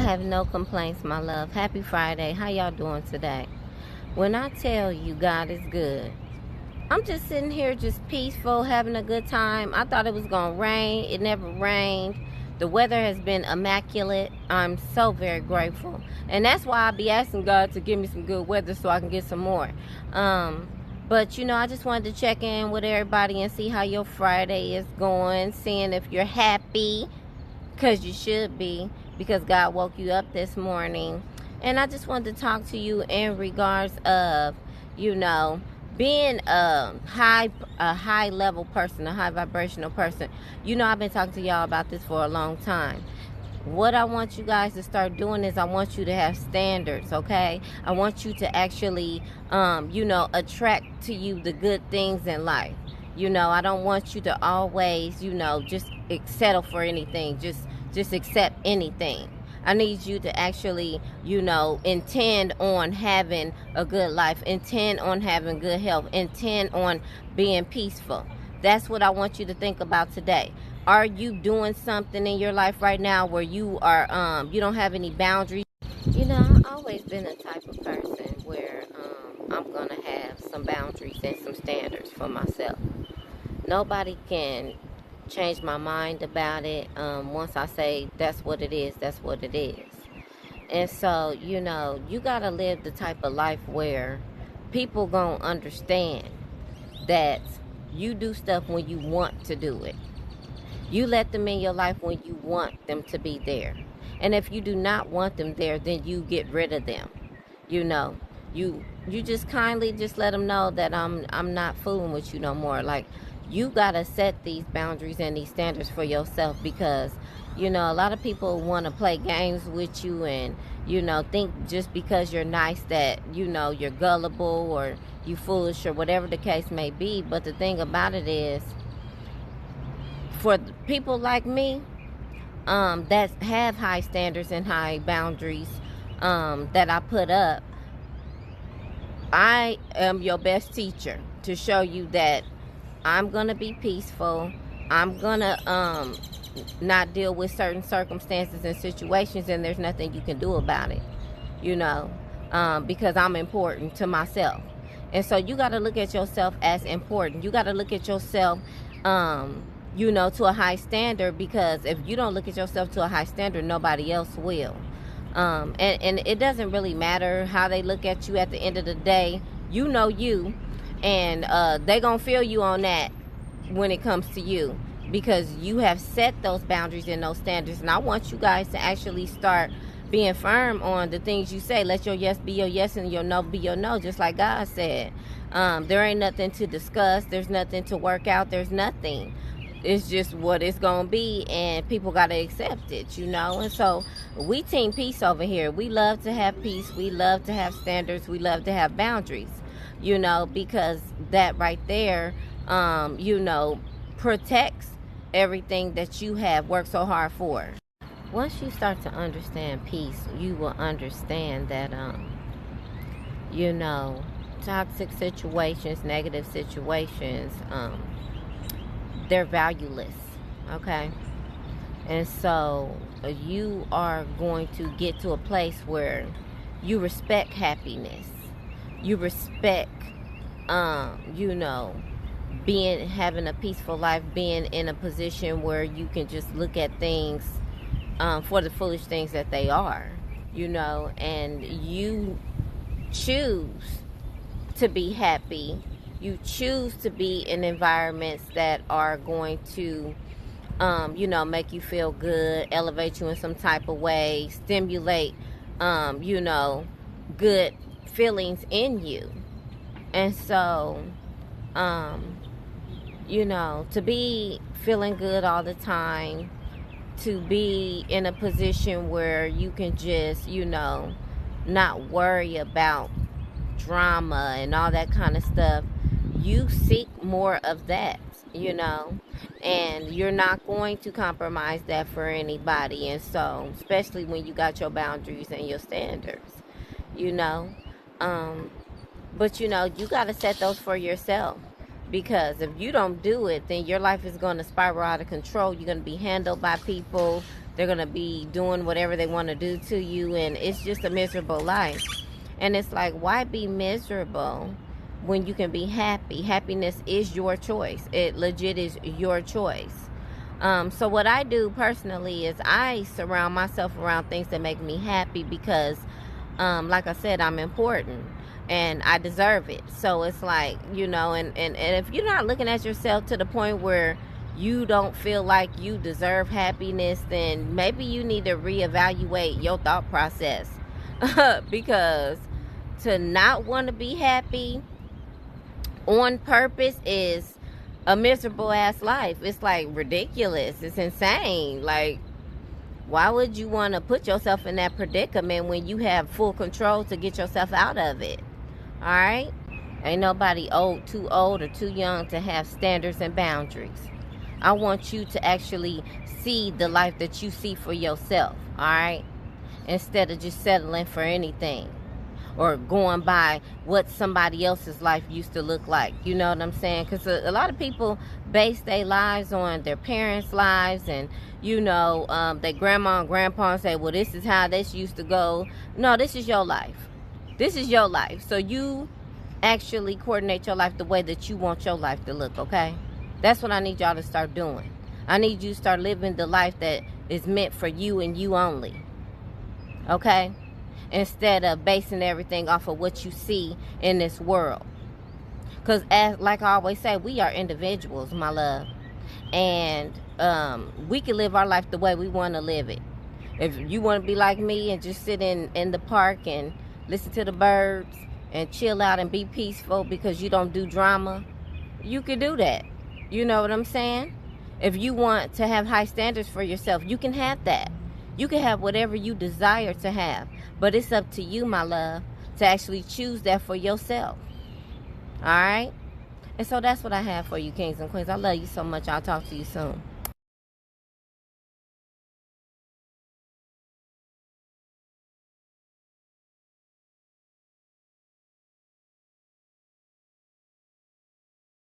have no complaints, my love. Happy Friday. How y'all doing today? When I tell you God is good, I'm just sitting here just peaceful, having a good time. I thought it was going to rain. It never rained. The weather has been immaculate. I'm so very grateful. And that's why I be asking God to give me some good weather so I can get some more. But, I just wanted to check in with everybody and see how your Friday is going, seeing if you're happy, because you should be, because God woke you up this morning. And I just wanted to talk to you in regards of, being a high level person, a high vibrational person. I've been talking to y'all about this for a long time. What I want you guys to start doing is I want you to have standards, okay? I want you to actually, attract to you the good things in life. I don't want you to always, just settle for anything, just accept anything. I need you to actually, intend on having a good life, intend on having good health, intend on being peaceful. That's what I want you to think about today. Are you doing something in your life right now where you are, you don't have any boundaries? I've always been the type of person where I'm going to have some boundaries and some standards for myself. Nobody can change my mind about it. Once I say that's what it is, that's what it is. And so, you got to live the type of life where people going to understand that you do stuff when you want to do it. You let them in your life when you want them to be there. And if you do not want them there, then you get rid of them. You just kindly just let them know that I'm not fooling with you no more. Like, you got to set these boundaries and these standards for yourself, because, a lot of people want to play games with you and, think just because you're nice that, you're gullible or you foolish or whatever the case may be. But the thing about it is, for people like me, that have high standards and high boundaries, that I put up, I am your best teacher to show you that I'm going to be peaceful. I'm going to not deal with certain circumstances and situations, and there's nothing you can do about it, because I'm important to myself. And so you got to look at yourself as important. You got to look at yourself, to a high standard, because if you don't look at yourself to a high standard, nobody else will. And it doesn't really matter how they look at you at the end of the day. You know you. And they gonna feel you on that when it comes to you, because you have set those boundaries and those standards. And I want you guys to actually start being firm on the things you say. Let your yes be your yes and your no be your no, just like God said. There ain't nothing to discuss. There's nothing to work out. There's nothing. It's just what it's gonna be, and people gotta accept it, And so we team peace over here. We love to have peace. We love to have standards. We love to have boundaries. Because that right there, protects everything that you have worked so hard for. Once you start to understand peace, you will understand that, toxic situations, negative situations, they're valueless, okay? And so you are going to get to a place where you respect happiness. You respect, having a peaceful life, being in a position where you can just look at things for the foolish things that they are, and you choose to be happy. You choose to be in environments that are going to, make you feel good, elevate you in some type of way, stimulate, good feelings in you. And so, to be feeling good all the time, to be in a position where you can just, not worry about drama and all that kind of stuff, you seek more of that, and you're not going to compromise that for anybody. And so, especially when you got your boundaries and your standards, but you got to set those for yourself. Because if you don't do it, then your life is going to spiral out of control. You're going to be handled by people. They're going to be doing whatever they want to do to you. And it's just a miserable life. And it's like, why be miserable when you can be happy? Happiness is your choice. It legit is your choice. So what I do personally is I surround myself around things that make me happy because, like I said, I'm important and I deserve it. So it's like, you know, and if you're not looking at yourself to the point where you don't feel like you deserve happiness, then maybe you need to reevaluate your thought process. Because to not want to be happy on purpose is a miserable ass life. It's like ridiculous. It's insane. Like, why would you want to put yourself in that predicament when you have full control to get yourself out of it? All right? Ain't nobody too old or too young to have standards and boundaries. I want you to actually see the life that you see for yourself. All right? Instead of just settling for anything or going by what somebody else's life used to look like. You know what I'm saying? Because a lot of people base their lives on their parents' lives, and, you know, their grandma and grandpa say, well, this is how this used to go. No, this is your life. This is your life. So you actually coordinate your life the way that you want your life to look, okay? That's what I need y'all to start doing. I need you to start living the life that is meant for you and you only. Okay? Instead of basing everything off of what you see in this world. Because, like I always say, we are individuals, my love. And we can live our life the way we want to live it. If you want to be like me and just sit in the park and listen to the birds and chill out and be peaceful because you don't do drama, you can do that. You know what I'm saying? If you want to have high standards for yourself, you can have that. You can have whatever you desire to have. But it's up to you, my love, to actually choose that for yourself. All right? And so that's what I have for you, kings and queens. I love you so much. I'll talk to you soon.